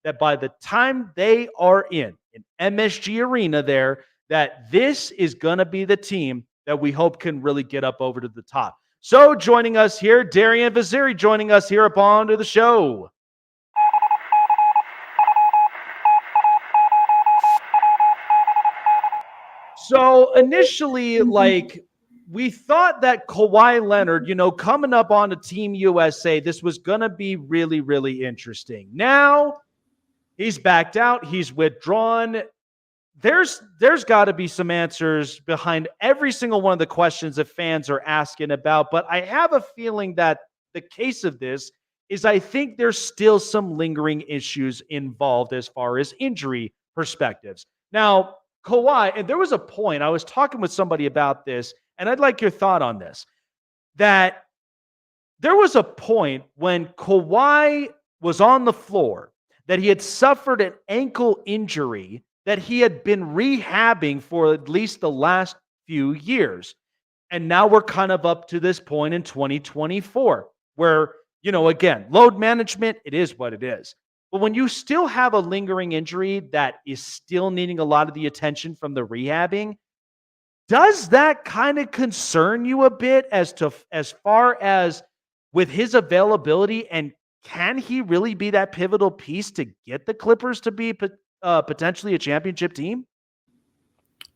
that by the time they are in MSG Arena there, that this is going to be the team that we hope can really get up over to the top. So joining us here, Darian Vaziri joining us here upon to the show. So initially, we thought that Kawhi Leonard, coming up on the Team USA, this was going to be really, really interesting. Now he's backed out. He's withdrawn. There's got to be some answers behind every single one of the questions that fans are asking about. But I have a feeling that the case of this is I think there's still some lingering issues involved as far as injury perspectives. Now, Kawhi, and there was a point, I was talking with somebody about this, and I'd like your thought on this, that there was a point when Kawhi was on the floor that he had suffered an ankle injury that he had been rehabbing for at least the last few years. And now we're kind of up to this point in 2024 where, again, load management, it is what it is. But when you still have a lingering injury that is still needing a lot of the attention from the rehabbing, does that kind of concern you a bit as far as with his availability, and can he really be that pivotal piece to get the Clippers to be potentially a championship team?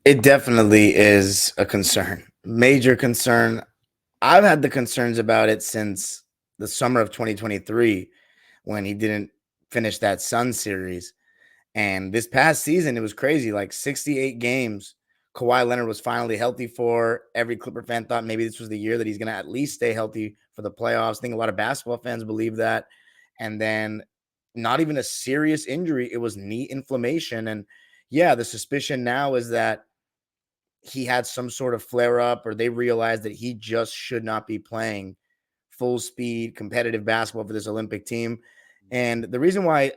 It definitely is a concern, major concern. I've had the concerns about it since the summer of 2023 when he didn't finish that Sun series. And this past season, it was crazy, like 68 games. Kawhi Leonard was finally healthy for. Every Clipper fan thought maybe this was the year that he's going to at least stay healthy for the playoffs. I think a lot of basketball fans believe that. And then not even a serious injury. It was knee inflammation. And yeah, the suspicion now is that he had some sort of flare up, or they realized that he just should not be playing full speed competitive basketball for this Olympic team. And the reason why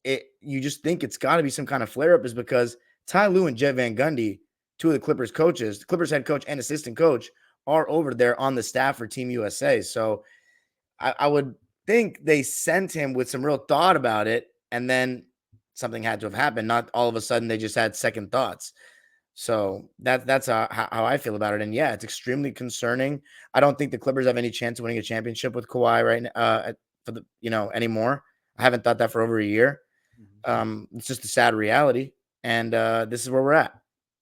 you just think it's got to be some kind of flare up is because Ty Lue and Jeff Van Gundy, two of the Clippers coaches, the Clippers head coach and assistant coach, are over there on the staff for Team USA. So I would think they sent him with some real thought about it, and then something had to have happened. Not all of a sudden they just had second thoughts. So that's how I feel about it. And yeah, it's extremely concerning. I don't think the Clippers have any chance of winning a championship with Kawhi right now anymore. I haven't thought that for over a year. It's just a sad reality, and this is where we're at.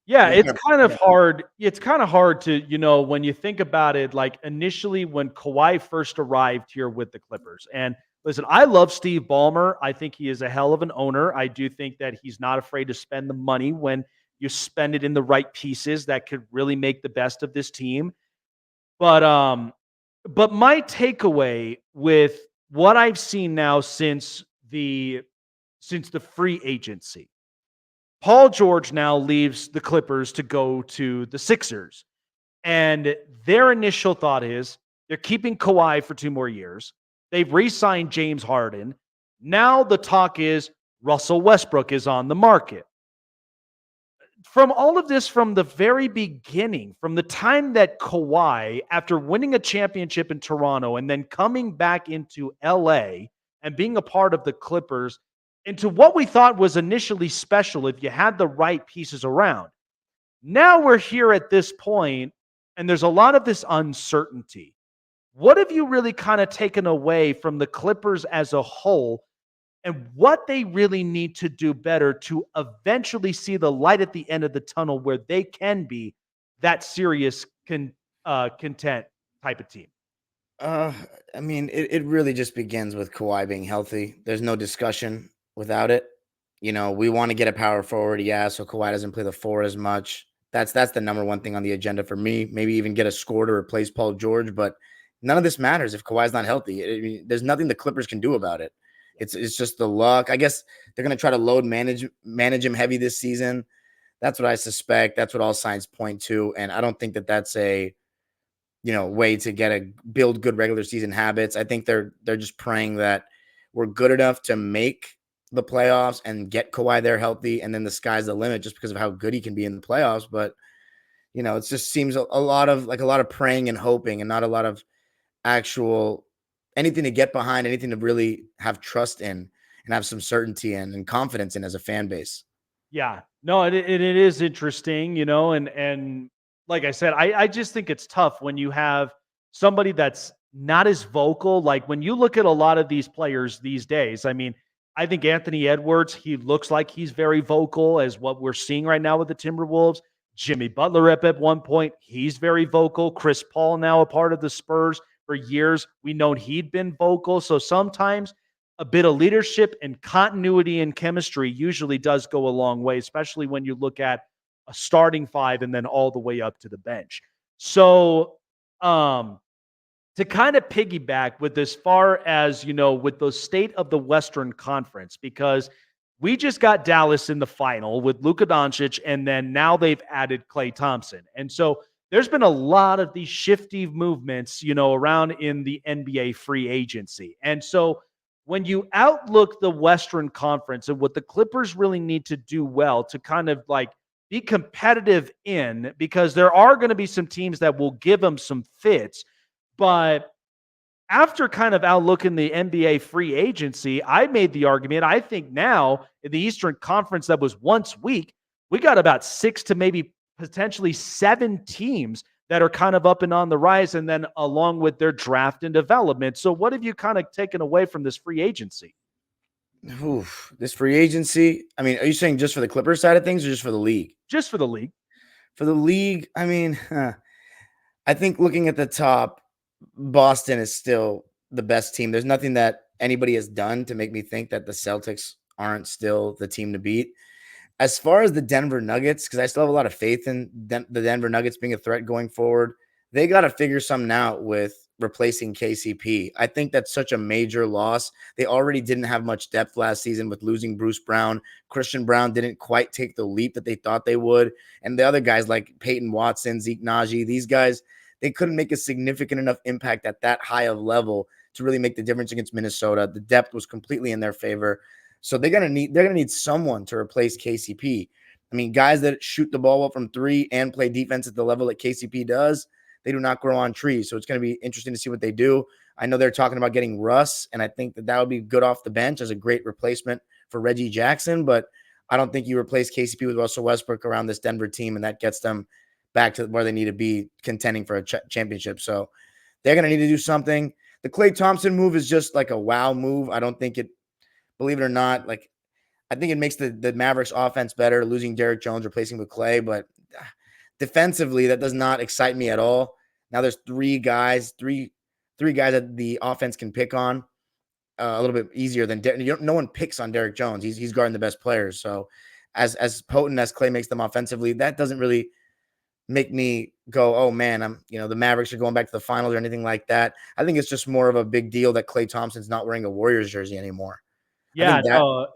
Yeah, it's kind of hard. It's kind of hard to, when you think about it, like initially when Kawhi first arrived here with the Clippers. And listen, I love Steve Ballmer. I think he is a hell of an owner. I do think that he's not afraid to spend the money when you spend it in the right pieces that could really make the best of this team. But my takeaway with what I've seen now since the free agency, Paul George now leaves the Clippers to go to the Sixers. And their initial thought is they're keeping Kawhi for 2 more years. They've re-signed James Harden. Now the talk is Russell Westbrook is on the market. From all of this, from the very beginning, from the time that Kawhi, after winning a championship in Toronto and then coming back into LA and being a part of the Clippers, into what we thought was initially special if you had the right pieces around. Now we're here at this point, and there's a lot of this uncertainty. What have you really kind of taken away from the Clippers as a whole, and what they really need to do better to eventually see the light at the end of the tunnel where they can be that serious content type of team? I mean, it really just begins with Kawhi being healthy. There's no discussion without it. We want to get a power forward, yeah, so Kawhi doesn't play the 4 as much. That's the number one thing on the agenda for me. Maybe even get a scorer to replace Paul George, but none of this matters if Kawhi's not healthy. There's nothing the Clippers can do about it. It's just the luck. I guess they're going to try to load manage him heavy this season. That's what I suspect. That's what all signs point to, and I don't think that that's a way to build good regular season habits. I think they're just praying that we're good enough to make the playoffs and get Kawhi there healthy, and then the sky's the limit just because of how good he can be in the playoffs. But it just seems a lot of praying and hoping, and not a lot of actual anything to get behind, anything to really have trust in. and have some certainty and confidence in as a fan base. Yeah. No, it is interesting, and like I said, I just think it's tough when you have somebody that's not as vocal. Like when you look at a lot of these players these days, I mean, I think Anthony Edwards, he looks like he's very vocal as what we're seeing right now with the Timberwolves. Jimmy Butler at one point, he's very vocal. Chris Paul now a part of the Spurs for years. We know he'd been vocal. So sometimes a bit of leadership and continuity and chemistry usually does go a long way, especially when you look at a starting five and then all the way up to the bench. So, to kind of piggyback with as far as, with the state of the Western Conference, because we just got Dallas in the final with Luka Doncic, and then now they've added Klay Thompson. And so there's been a lot of these shifty movements, around in the NBA free agency. And so when you outlook the Western Conference and what the Clippers really need to do well to kind of like be competitive in, because there are going to be some teams that will give them some fits. But after kind of outlooking the NBA free agency, I made the argument. I think now in the Eastern Conference that was once weak, we got about 6 to maybe potentially 7 teams that are kind of up and on the rise, and then along with their draft and development. So, what have you kind of taken away from this free agency? Oof, this free agency. I mean, are you saying just for the Clippers side of things or just for the league? Just for the league. For the league, I mean, I think looking at the top, Boston is still the best team. There's nothing that anybody has done to make me think that the Celtics aren't still the team to beat. As far as the Denver Nuggets, because I still have a lot of faith in the Denver Nuggets being a threat going forward, they got to figure something out with replacing KCP. I think that's such a major loss. They already didn't have much depth last season with losing Bruce Brown. Christian Brown didn't quite take the leap that they thought they would. And the other guys like Peyton Watson, Zeke Naji, these guys, they couldn't make a significant enough impact at that high of level to really make the difference against Minnesota. The depth was completely in their favor. So they're gonna need someone to replace KCP. I mean, guys that shoot the ball up from three and play defense at the level that KCP does, they do not grow on trees. So it's going to be interesting to see what they do. I know they're talking about getting Russ, and I think that would be good off the bench as a great replacement for Reggie Jackson. But I don't think you replace KCP with Russell Westbrook around this Denver team, and that gets them back to where they need to be contending for a championship. So they're going to need to do something. The Klay Thompson move is just like a wow move. I don't think it, believe it or not, like I think it makes the Mavericks offense better, losing Derrick Jones, replacing with Klay, but defensively, that does not excite me at all. Now there's three guys that the offense can pick on a little bit easier than no one picks on Derrick Jones. He's guarding the best players. So as potent as Klay makes them offensively, that doesn't really make me go, oh man, the Mavericks are going back to the finals or anything like that. I think it's just more of a big deal that Klay Thompson's not wearing a Warriors jersey anymore. Yeah, no,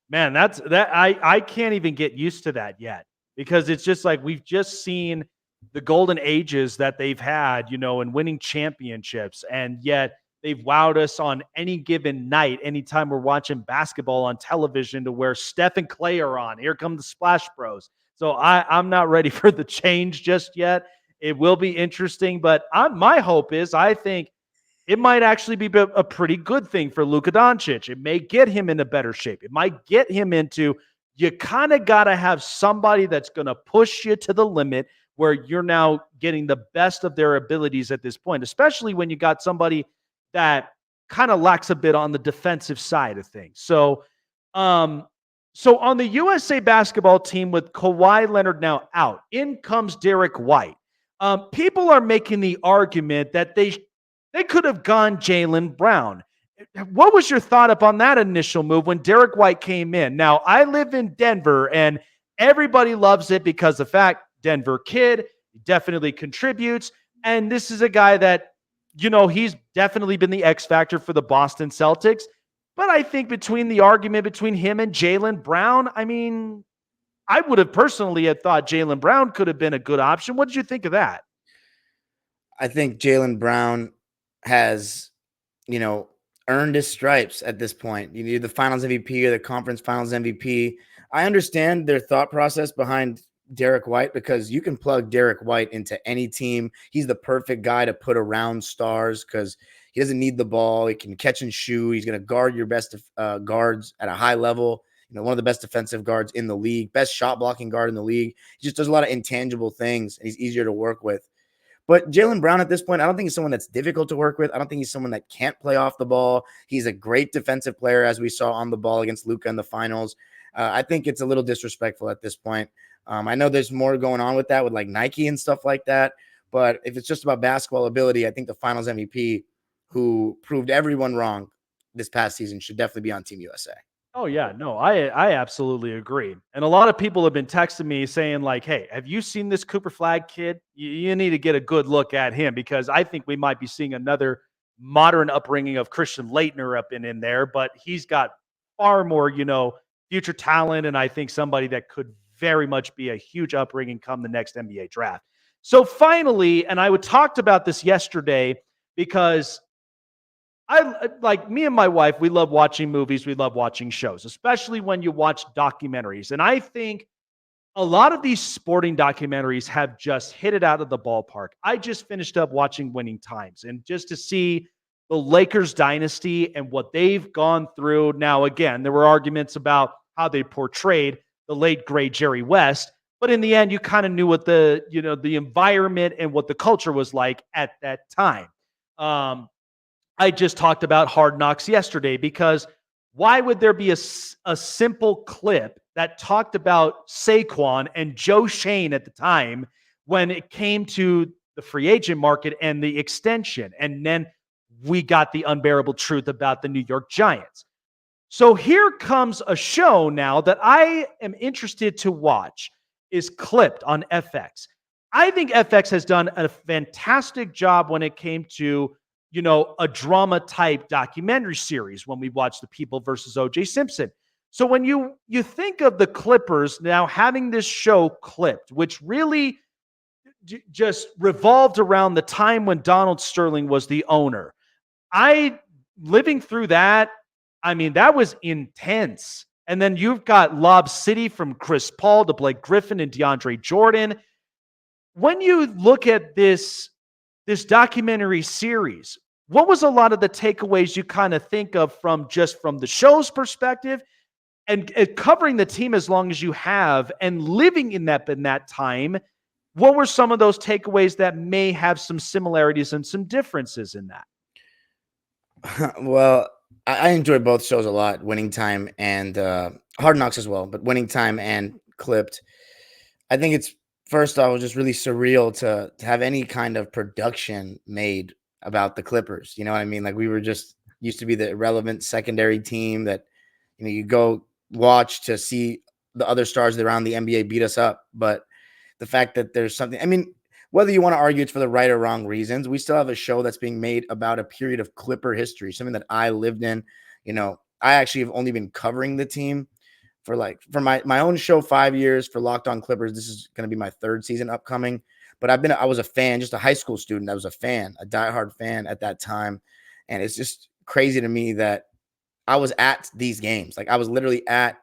man, I can't even get used to that yet, because it's just like we've just seen the golden ages that they've had, and winning championships, and yet they've wowed us on any given night, anytime we're watching basketball on television, to where Steph and Klay are on. Here come the Splash Bros. So I'm not ready for the change just yet. It will be interesting, but my hope is, I think it might actually be a pretty good thing for Luka Doncic. It may get him into better shape. It might get him into, you kind of got to have somebody that's going to push you to the limit where you're now getting the best of their abilities at this point, especially when you got somebody that kind of lacks a bit on the defensive side of things. So on the USA basketball team with Kawhi Leonard now out, in comes Derek White. People are making the argument that they could have gone Jaylen Brown. What was your thought upon that initial move when Derek White came in? Now, I live in Denver, and everybody loves it because the fact, Denver kid, definitely contributes. And this is a guy that, he's definitely been the X factor for the Boston Celtics. But I think between the argument between him and Jaylen Brown, I mean, I would have personally had thought Jaylen Brown could have been a good option. What did you think of that? I think Jaylen Brown has, earned his stripes at this point. You need the finals MVP or the conference finals MVP. I understand their thought process behind Derek White, because you can plug Derek White into any team. He's the perfect guy to put around stars because He doesn't need the ball. He can catch and shoot. He's going to guard your best guards at a high level. One of the best defensive guards in the league, best shot blocking guard in the league. He just does a lot of intangible things, and he's easier to work with. But Jaylen Brown at this point, I don't think he's someone that's difficult to work with. I don't think he's someone that can't play off the ball. He's a great defensive player, as we saw on the ball against Luka in the finals. I think it's a little disrespectful at this point. I know there's more going on with that, with like Nike and stuff like that. But if it's just about basketball ability, I think the Finals MVP, who proved everyone wrong this past season, should definitely be on Team USA. Oh yeah, no, I absolutely agree. And a lot of people have been texting me saying like, "Hey, have you seen this Cooper Flag kid? You need to get a good look at him because I think we might be seeing another modern upbringing of Christian Laettner up and in there, but he's got far more, future talent and I think somebody that could very much be a huge upbringing come the next NBA draft." So finally, and I talked about this yesterday because I like me and my wife, we love watching movies, we love watching shows, especially when you watch documentaries. And I think a lot of these sporting documentaries have just hit it out of the ballpark. I just finished up watching Winning Times, and just to see the Lakers dynasty and what they've gone through. Now, again, there were arguments about how they portrayed the late great Jerry West, but in the end, you kind of knew what the environment and what the culture was like at that time. I just talked about Hard Knocks yesterday because why would there be a simple clip that talked about Saquon and Joe Shane at the time when it came to the free agent market and the extension? And then we got the unbearable truth about the New York Giants. So here comes a show now that I am interested to watch, is Clipped on FX. I think FX has done a fantastic job when it came to a drama type documentary series when we watched The People versus OJ Simpson. So when you think of the Clippers now having this show Clipped, which really just revolved around the time when Donald Sterling was the owner. Living through that, I mean, that was intense. And then you've got Lob City from Chris Paul to Blake Griffin and DeAndre Jordan. When you look at this documentary series, what was a lot of the takeaways you kind of think of from the show's perspective and covering the team as long as you have and living in that time? What were some of those takeaways that may have some similarities and some differences in that? Well, I enjoy both shows a lot, Winning Time and Hard Knocks as well, but Winning Time and Clipped. I think it's, first off, it was just really surreal to have any kind of production made about the Clippers. You know what I mean? Like, we were just used to be the irrelevant secondary team that, you go watch to see the other stars around the NBA beat us up. But the fact that there's something, I mean, whether you want to argue it's for the right or wrong reasons, we still have a show that's being made about a period of Clipper history, something that I lived in. I actually have only been covering the team for my own show 5 years for Locked On Clippers. This is going to be my third season upcoming. But I was a fan, just a high school student. I was a fan, a diehard fan at that time. And it's just crazy to me that I was at these games. Like, I was literally at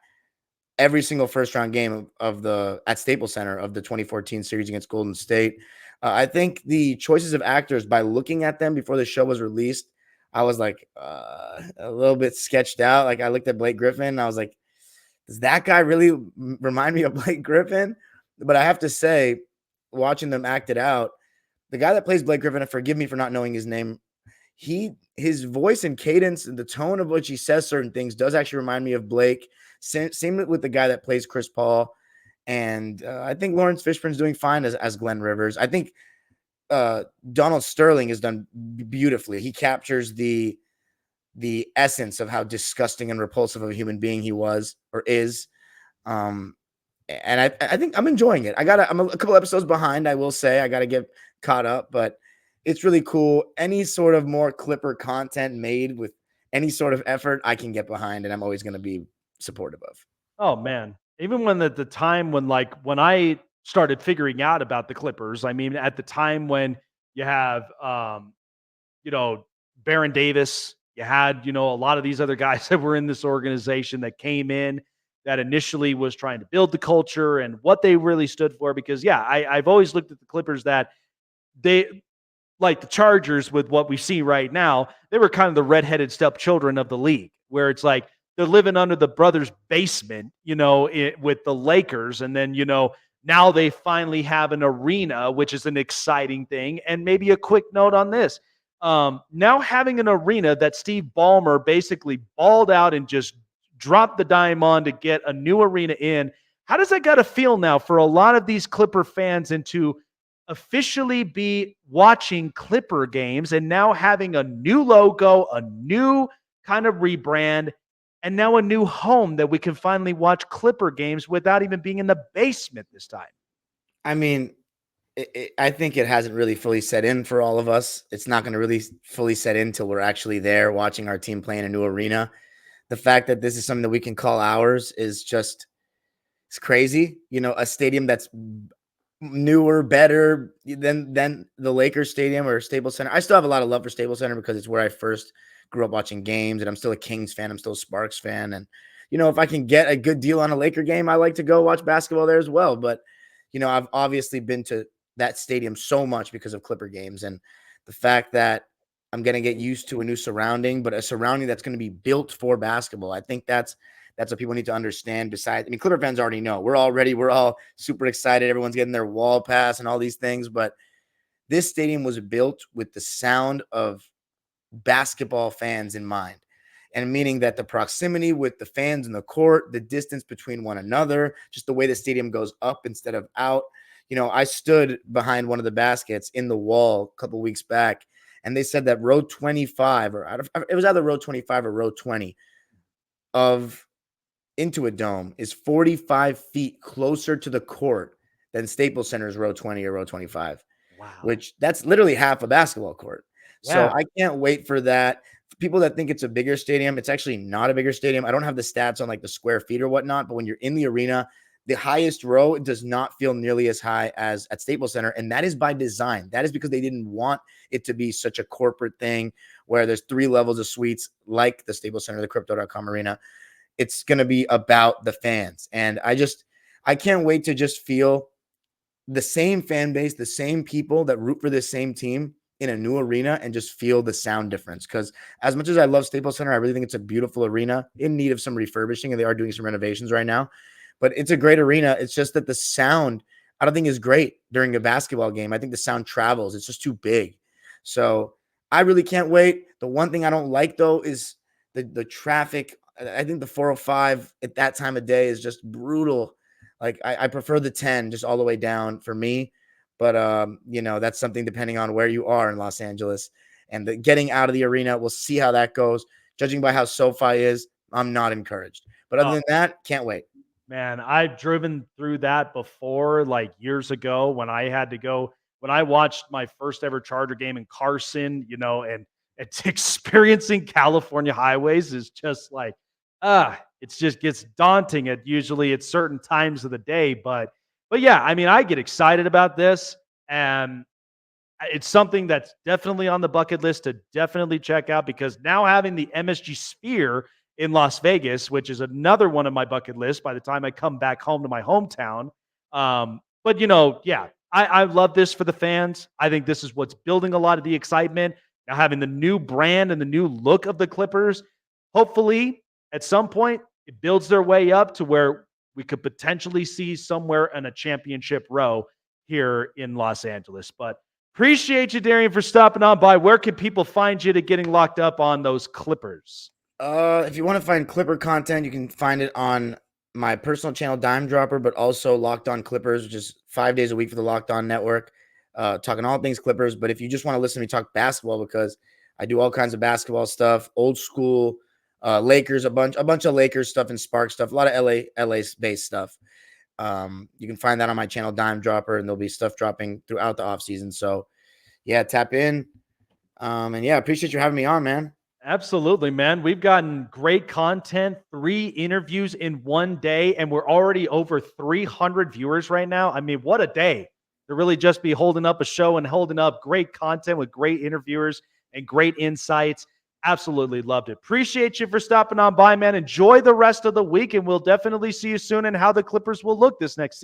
every single first round game at Staples Center of the 2014 series against Golden State. I think the choices of actors, by looking at them before the show was released, I was like a little bit sketched out. Like, I looked at Blake Griffin and I was like, does that guy really remind me of Blake Griffin? But I have to say, watching them act it out, the guy that plays Blake Griffin, and forgive me for not knowing his name, his voice and cadence and the tone of which he says certain things does actually remind me of Blake. Same with the guy that plays Chris Paul. And I think Lawrence Fishburne's doing fine as Glenn Rivers. I think Donald Sterling has done beautifully. He captures the essence of how disgusting and repulsive of a human being he was or is. And I think I'm enjoying it. I'm a couple episodes behind, I will say. I got to get caught up, but it's really cool. Any sort of more Clipper content made with any sort of effort, I can get behind, and I'm always going to be supportive of. Oh man. Even when at the time when I started figuring out about the Clippers, I mean, at the time when you have Baron Davis, you had, a lot of these other guys that were in this organization that came in that initially was trying to build the culture and what they really stood for. Because I've always looked at the Clippers that they, like the Chargers with what we see right now, they were kind of the redheaded stepchildren of the league, where it's like they're living under the brothers' basement, with the Lakers. And then, now they finally have an arena, which is an exciting thing. And maybe a quick note on this. Now having an arena that Steve Ballmer basically balled out and just dropped the dime on to get a new arena in. How does that got to feel now for a lot of these Clipper fans and to officially be watching Clipper games and now having a new logo, a new kind of rebrand, and now a new home that we can finally watch Clipper games without even being in the basement this time? I mean, I think it hasn't really fully set in for all of us. It's not going to really fully set in until we're actually there watching our team play in a new arena. The fact that this is something that we can call ours is just, it's crazy. A stadium that's newer, better than the Lakers stadium or Staples Center. I still have a lot of love for Staples Center because it's where I first grew up watching games, and I'm still a Kings fan. I'm still a Sparks fan. And, if I can get a good deal on a Laker game, I like to go watch basketball there as well. But, I've obviously been to that stadium so much because of Clipper games, and the fact that I'm going to get used to a new surrounding, but a surrounding that's going to be built for basketball. I think that's what people need to understand. Besides, Clipper fans already know. We're all super excited. Everyone's getting their wall pass and all these things, but this stadium was built with the sound of basketball fans in mind. And meaning that the proximity with the fans in the court, the distance between one another, just the way the stadium goes up instead of out. I stood behind one of the baskets in the wall a couple of weeks back, and they said that row 25, it was either row 25 or row 20 of Intuit Dome is 45 feet closer to the court than Staples Center's row 20 or row 25. Wow. Which that's literally half a basketball court. Yeah. So I can't wait for that. For people that think it's a bigger stadium, it's actually not a bigger stadium. I don't have the stats on like the square feet or whatnot, but when you're in the arena, the highest row does not feel nearly as high as at Staples Center. And that is by design. That is because they didn't want it to be such a corporate thing where there's 3 levels of suites like the Staples Center, the Crypto.com arena. It's going to be about the fans. And I can't wait to just feel the same fan base, the same people that root for this same team in a new arena and just feel the sound difference. Because as much as I love Staples Center, I really think it's a beautiful arena in need of some refurbishing, and they are doing some renovations right now. But it's a great arena. It's just that the sound, I don't think is great during a basketball game. I think the sound travels. It's just too big. So I really can't wait. The one thing I don't like, though, is the traffic. I think the 405 at that time of day is just brutal. Like I prefer the 10 just all the way down for me. But, that's something depending on where you are in Los Angeles. And the getting out of the arena, we'll see how that goes. Judging by how SoFi is, I'm not encouraged. But other than that, can't wait. Man, I've driven through that before, like years ago when I watched my first ever Charger game in Carson, and it's experiencing California highways is just like, it just gets daunting at certain times of the day. But yeah, I get excited about this, and it's something that's definitely on the bucket list to definitely check out, because now having the MSG Sphere in Las Vegas, which is another one of my bucket lists by the time I come back home to my hometown. But yeah, I love this for the fans. I think this is what's building a lot of the excitement. Now having the new brand and the new look of the Clippers, hopefully at some point it builds their way up to where we could potentially see somewhere in a championship row here in Los Angeles. But appreciate you, Darian, for stopping on by. Where can people find you to getting locked up on those Clippers? If you want to find Clipper content, you can find it on my personal channel, Dime Dropper, but also Locked On Clippers, which is 5 days a week for the Locked On Network, talking all things Clippers. But if you just want to listen to me talk basketball, because I do all kinds of basketball stuff, old school, Lakers, a bunch of Lakers stuff and Spark stuff, a lot of LA based stuff. You can find that on my channel, Dime Dropper, and there'll be stuff dropping throughout the offseason. So yeah, tap in. And yeah, appreciate you having me on, man. Absolutely, man. We've gotten great content, 3 interviews in one day, and we're already over 300 viewers right now. What a day to really just be holding up a show and holding up great content with great interviewers and great insights. Absolutely loved it. Appreciate you for stopping on by, man. Enjoy the rest of the week, and we'll definitely see you soon and how the Clippers will look this next season.